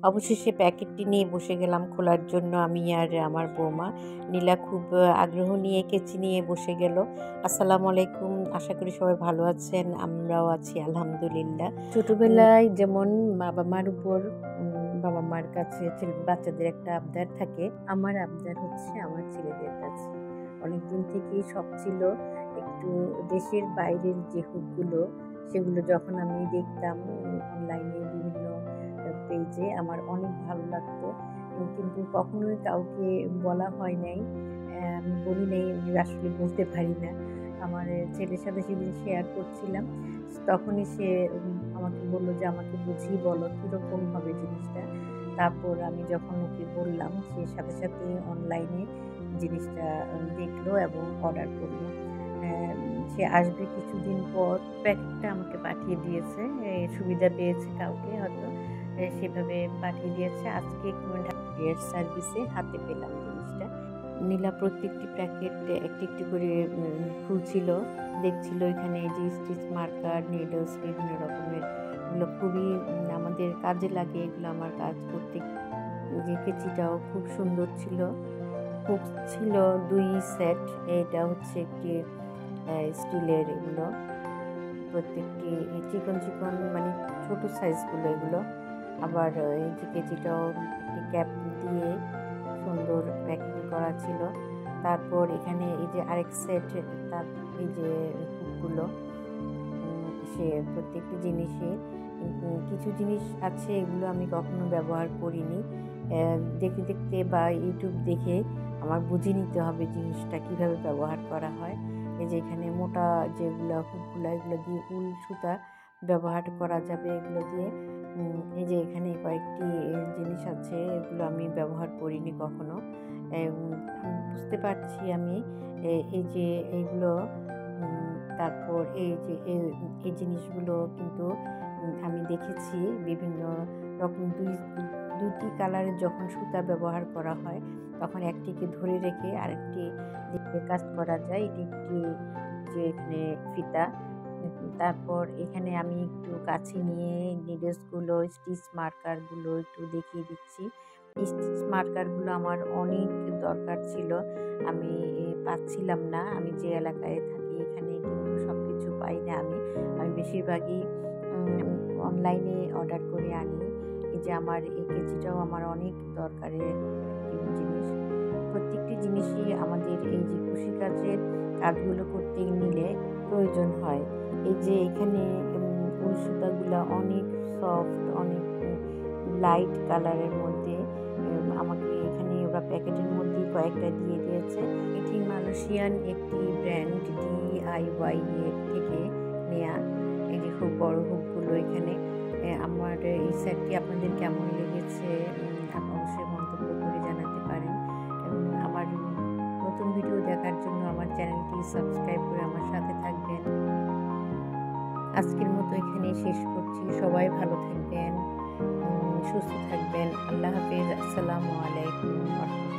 অবশেষে প্যাকেটটি নিয়ে বসে গেলাম খোলার জন্য আমি আর আমার বৌমা। নীলা খুব আগ্রহ নিয়ে কেচি নিয়ে বসে গেল। আসসালামু আলাইকুম। আশা করি সবাই ভালো আছেন। আমরাও আছি আলহামদুলিল্লাহ। ছোটবেলায় যেমন বাবা-মার উপর বাবা-মার কাছে বাচ্চাদের একটা আবদার থাকে। আমার আবদার হচ্ছে আমার ছেলেদের কাছে। অনেকদিন থেকেই শখ ছিল একটু দেশের বাইরের যে হুকগুলো সেগুলো যখন আমি দেখতাম অনলাইনে বিভিন্ন পেজে আমার অনেক ভালো লাগতো। কিন্তু কখনোই কাউকে বলা হয় নাই। আমি বলি নাই, আমি আসলে বলতে পারি না। আমার ছেলের সাথে সেদিন শেয়ার করছিলাম। তখনই সে আমাকে বলল যে, "আমাকে বুঝিয়ে বলো কিরকম হবে জিনিসটা?" তারপর আমি যখন ওকে বললাম, সে সাথে সাথে অনলাইনে জিনিসটা দেখলো এবং অর্ডার করলো। সে আসবে কিছুদিন পর। প্যাকেটটা আমাকে পাঠিয়ে দিয়েছে। সুবিধা পেয়েছে কাউকে হয়তো। সেভাবে পাঠিয়ে দিয়েছে। আজকে কুরিয়ার সার্ভিসে হাতে পেলাম জিনিসটা। নীলা প্রত্যেকটি প্যাকেট একটি একটি করে খুলছিল, দেখছিল এখানে যে স্টিচ মার্কার, নিডলস বিভিন্ন রকমের, এগুলো খুবই আমাদের কাজে লাগে। এগুলো আমার কাজ করতে। যে কেচিটাও খুব সুন্দর ছিল। হুক ছিল ২ সেট। এটা হচ্ছে একটি স্টিলের, এগুলো প্রত্যেকটি চিকন চিকন মানে ছোট সাইজগুলো এগুলো। আবার এই যে কেজিটাও একটি ক্যাপ দিয়ে সুন্দর প্যাকিং করা ছিল। তারপর এখানে এই যে আরেক সেট, তার এই যে হুকগুলো, সে প্রত্যেকটি জিনিসই কিছু জিনিস আছে এগুলো আমি কখনো ব্যবহার করিনি। দেখতে দেখতে বা ইউটিউব দেখে আমার বুঝে নিতে হবে জিনিসটা কিভাবে ব্যবহার করা হয়। এই যে এখানে মোটা যেগুলো হুকগুলো, এগুলো দিয়ে উল সুতা ব্যবহার করা যাবে এগুলো দিয়ে। এই যে এখানে কয়েকটি জিনিস আছে, এগুলো আমি ব্যবহার করিনি কখনো। বুঝতে পারছি আমি এই যে এইগুলো, তারপর এই যে এই জিনিসগুলো কিন্তু আমি দেখেছি বিভিন্ন রকম দুটি কালারের যখন সুতা ব্যবহার করা হয় তখন একটিকে ধরে রেখে আরেকটি দিকে কাজ করা যায়। এটি একটি যে এখানে ফিতা। তারপর এখানে আমি একটু কাছে নিয়ে নিডলসগুলো, স্টিচ মার্কারগুলো একটু দেখিয়ে দিচ্ছি। স্টিচ মার্কারগুলো আমার অনেক দরকার ছিল, আমি পাচ্ছিলাম না। আমি যে এলাকায় থাকি এখানে কিন্তু সব কিছু পাই না। আমি বেশিরভাগই অনলাইনে অর্ডার করে আনি। এই যে আমার এই কেচিটাও আমার অনেক দরকারের একটি জিনিস। প্রত্যেকটি জিনিসই আমাদের এই যে কৃষিকাজের কাজগুলো করতে নিলে প্রয়োজন হয়। এই যে এখানে উল সুতাগুলা অনেক সফট, অনেক লাইট কালারের মধ্যে। আমাকে এখানে ওরা প্যাকেটের মধ্যেই কয়েকটা দিয়ে দিয়েছে। এটি মালয়েশিয়ান একটি ব্র্যান্ড DIY এর থেকে নেয়া। এই যে খুব বড় হুকগুলো এখানে। আমার এই সেটটি আপনাদের কেমন লেগেছে অবশ্যই মন্তব্য করে জানাতে পারেন। আমার নতুন ভিডিও দেখার জন্য আমার চ্যানেলটি সাবস্ক্রাইব করে আমার সাথে থাকবেন। আজকের মতো এখানেই শেষ করছি। সবাই ভালো থাকবেন, সুস্থ থাকবেন। আল্লাহ হাফেজ। আসসালামু আলাইকুম।